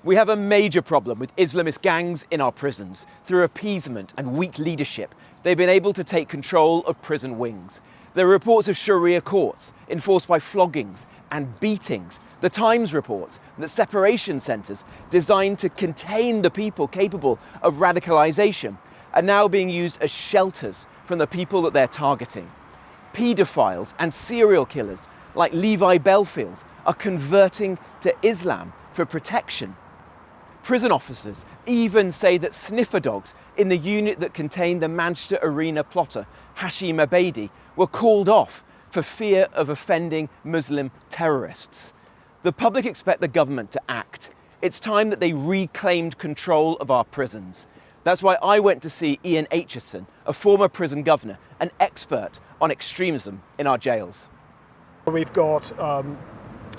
We have a major problem with Islamist gangs in our prisons. Through appeasement and weak leadership, they've been able to take control of prison wings. There are reports of sharia courts enforced by floggings and beatings. The Times reports that separation centres designed to contain the people capable of radicalisation are now being used as shelters from the people that they're targeting. Paedophiles and serial killers like Levi Belfield are converting to Islam for protection. Prison officers even say that sniffer dogs in the unit that contained the Manchester Arena plotter Hashim Abedi were called off for fear of offending Muslim terrorists. The public expect the government to act. It's time that they reclaimed control of our prisons. That's why I went to see Ian Aitchison, a former prison governor, an expert on extremism in our jails. We've got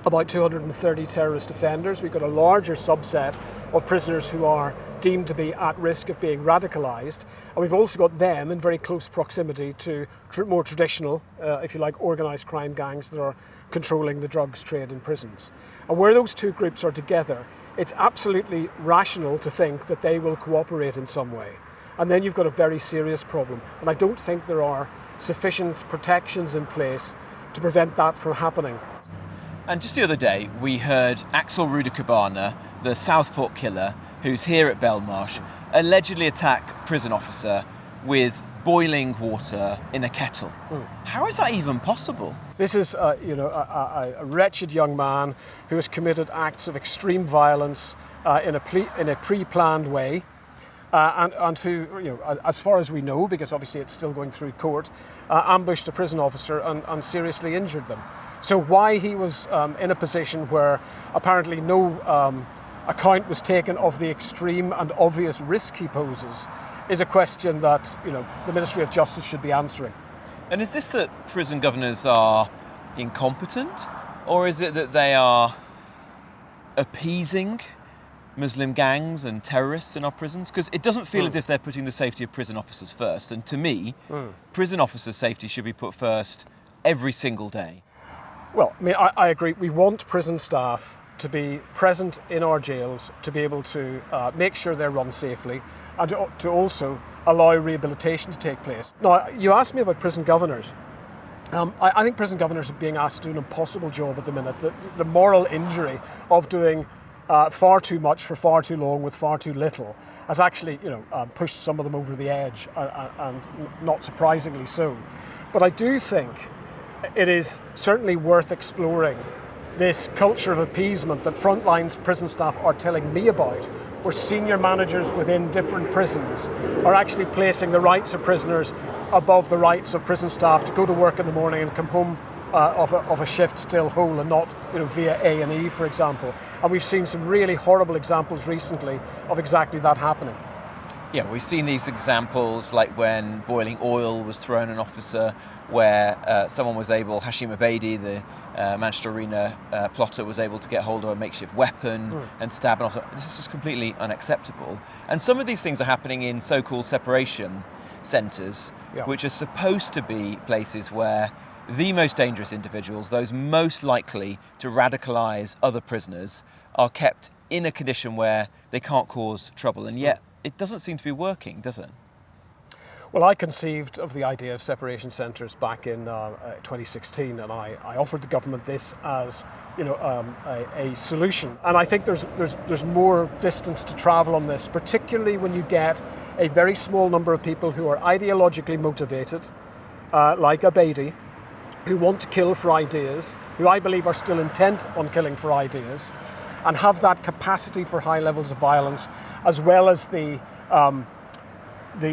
about 230 terrorist offenders. We've got a larger subset of prisoners who are deemed to be at risk of being radicalised. And we've also got them in very close proximity to more traditional, if you like, organised crime gangs that are controlling the drugs trade in prisons. And where those two groups are together, it's absolutely rational to think that they will cooperate in some way. And then you've got a very serious problem. And I don't think there are sufficient protections in place to prevent that from happening. And just the other day, we heard Axel Rudekabana, the Southport killer, who's here at Belmarsh, allegedly attack a prison officer with boiling water in a kettle. How is that even possible? This is, a wretched young man who has committed acts of extreme violence in a pre-planned way, and who, as far as we know, because obviously it's still going through court, ambushed a prison officer and seriously injured them. So why he was in a position where apparently no account was taken of the extreme and obvious risk he poses is a question that the Ministry of Justice should be answering. And is this that prison governors are incompetent, or is it that they are appeasing Muslim gangs and terrorists in our prisons? Because it doesn't feel as if they're putting the safety of prison officers first. And to me, prison officers' safety should be put first every single day. Well, I agree. We want prison staff to be present in our jails, to be able to make sure they're run safely, and to also allow rehabilitation to take place. Now, you asked me about prison governors. I think prison governors are being asked to do an impossible job at the minute. The moral injury of doing far too much for far too long with far too little has actually, pushed some of them over the edge, and not surprisingly so. But I do think it is certainly worth exploring this culture of appeasement that frontline prison staff are telling me about, where senior managers within different prisons are actually placing the rights of prisoners above the rights of prison staff to go to work in the morning and come home of a shift still whole, and not via A&E, for example. And we've seen some really horrible examples recently of exactly that happening. Yeah, we've seen these examples like when boiling oil was thrown at an officer, where someone was able, Hashim Abedi, the Manchester Arena plotter, was able to get hold of a makeshift weapon and stab an officer. This is just completely unacceptable. And some of these things are happening in so-called separation centres, which are supposed to be places where the most dangerous individuals, those most likely to radicalise other prisoners, are kept in a condition where they can't cause trouble. And yet, it doesn't seem to be working, does it? Well, I conceived of the idea of separation centres back in 2016, and I offered the government this as a solution. And I think there's more distance to travel on this, particularly when you get a very small number of people who are ideologically motivated, like Abedi, who want to kill for ideas, who I believe are still intent on killing for ideas, and have that capacity for high levels of violence, as well as the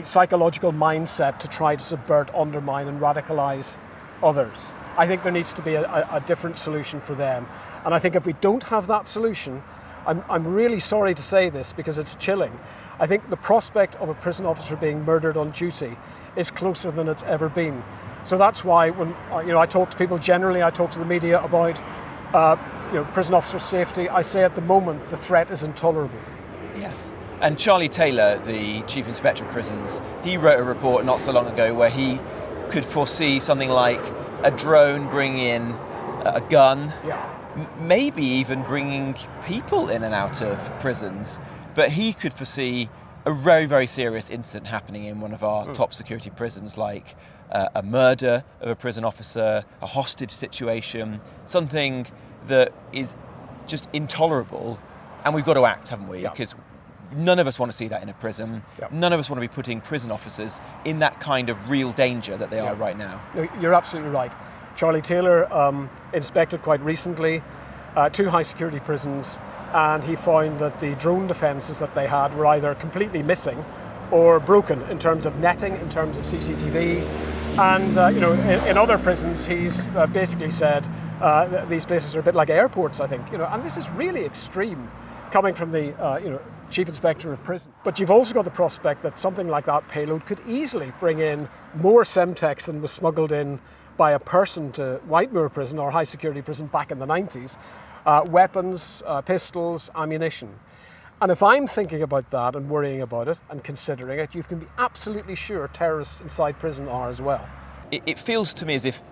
psychological mindset to try to subvert, undermine and radicalise others. I think there needs to be a different solution for them. And I think if we don't have that solution, I'm really sorry to say this because it's chilling, I think the prospect of a prison officer being murdered on duty is closer than it's ever been. So that's why when I talk to people generally, I talk to the media about prison officer safety, I say at the moment the threat is intolerable. Yes. And Charlie Taylor, the Chief Inspector of Prisons, he wrote a report not so long ago where he could foresee something like a drone bringing in a gun, maybe even bringing people in and out of prisons. But he could foresee a very, very serious incident happening in one of our top security prisons, like a murder of a prison officer, a hostage situation, something that is just intolerable. And we've got to act, haven't we? Because none of us want to see that in a prison. None of us want to be putting prison officers in that kind of real danger that they are right now. No, you're absolutely right. Charlie Taylor inspected quite recently 2 high security prisons, and he found that the drone defences that they had were either completely missing or broken in terms of netting, in terms of CCTV. And in other prisons, he's basically said these places are a bit like airports, I think. And this is really extreme, coming from the Chief Inspector of Prison. But you've also got the prospect that something like that payload could easily bring in more Semtex than was smuggled in by a person to Whitemoor Prison, or high security prison, back in the 90s. Weapons, pistols, ammunition. And if I'm thinking about that and worrying about it and considering it, you can be absolutely sure terrorists inside prison are as well. It feels to me as if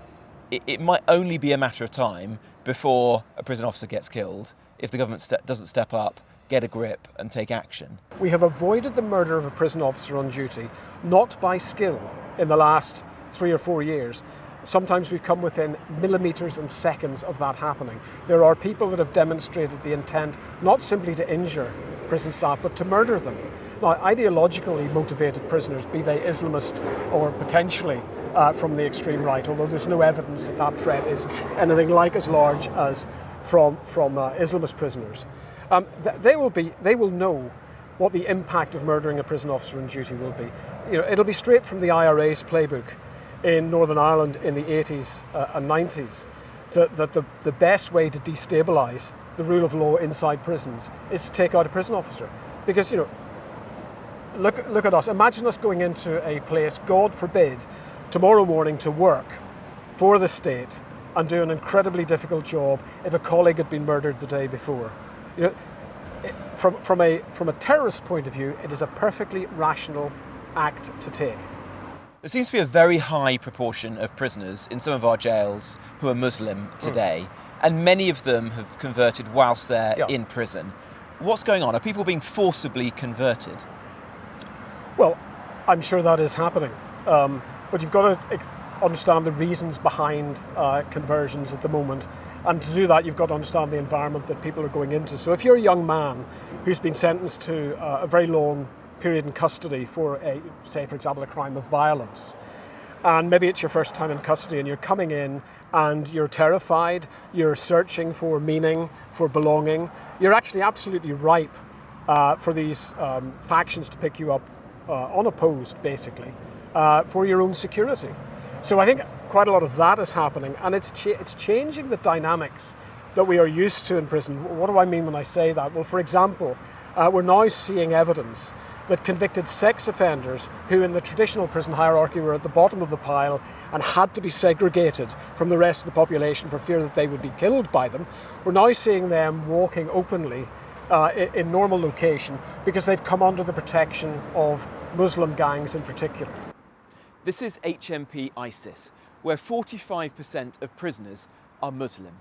it might only be a matter of time before a prison officer gets killed if the government doesn't step up, get a grip and take action. We have avoided the murder of a prison officer on duty, not by skill, in the last 3 or 4 years. Sometimes we've come within millimetres and seconds of that happening. There are people that have demonstrated the intent not simply to injure prison staff, but to murder them. Now, ideologically motivated prisoners, be they Islamist or potentially from the extreme right, although there's no evidence that that threat is anything like as large as from Islamist prisoners, they will know what the impact of murdering a prison officer on duty will be. It'll be straight from the IRA's playbook in Northern Ireland in the 80s and 90s, that the best way to destabilise the rule of law inside prisons is to take out a prison officer. Because, look at us. Imagine us going into a place, God forbid, tomorrow morning to work for the state and do an incredibly difficult job if a colleague had been murdered the day before. From a terrorist point of view, it is a perfectly rational act to take. There seems to be a very high proportion of prisoners in some of our jails who are Muslim today, and many of them have converted whilst they're in prison. What's going on? Are people being forcibly converted? Well, I'm sure that is happening, but you've got to understand the reasons behind conversions at the moment, and to do that you've got to understand the environment that people are going into. So if you're a young man who's been sentenced to a very long period in custody for say for example a crime of violence, and maybe it's your first time in custody and you're coming in and you're terrified, you're searching for meaning, for belonging, you're actually absolutely ripe for these factions to pick you up unopposed, basically, for your own security. So I think quite a lot of that is happening, and it's changing the dynamics that we are used to in prison. What do I mean when I say that? Well, for example, we're now seeing evidence that convicted sex offenders who in the traditional prison hierarchy were at the bottom of the pile and had to be segregated from the rest of the population for fear that they would be killed by them, we're now seeing them walking openly in normal location because they've come under the protection of Muslim gangs in particular. This is HMP ISIS, where 45% of prisoners are Muslim.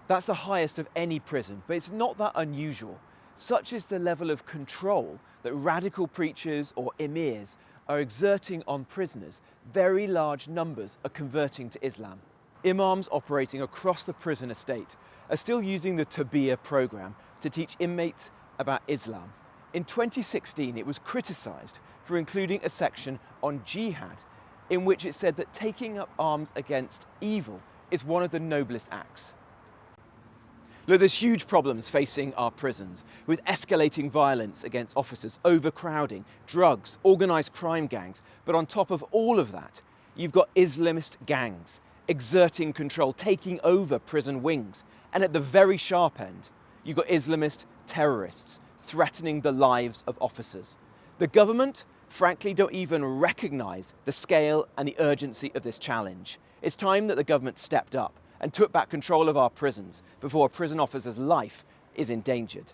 That's the highest of any prison, but it's not that unusual. Such is the level of control that radical preachers or emirs are exerting on prisoners. Very large numbers are converting to Islam. Imams operating across the prison estate are still using the Tabiyah program to teach inmates about Islam. In 2016, it was criticised for including a section on jihad, in which it said that taking up arms against evil is one of the noblest acts. Look, there's huge problems facing our prisons, with escalating violence against officers, overcrowding, drugs, organised crime gangs. But on top of all of that, you've got Islamist gangs exerting control, taking over prison wings. And at the very sharp end, you've got Islamist terrorists threatening the lives of officers. The government, frankly, don't even recognise the scale and the urgency of this challenge. It's time that the government stepped up and took back control of our prisons before a prison officer's life is endangered.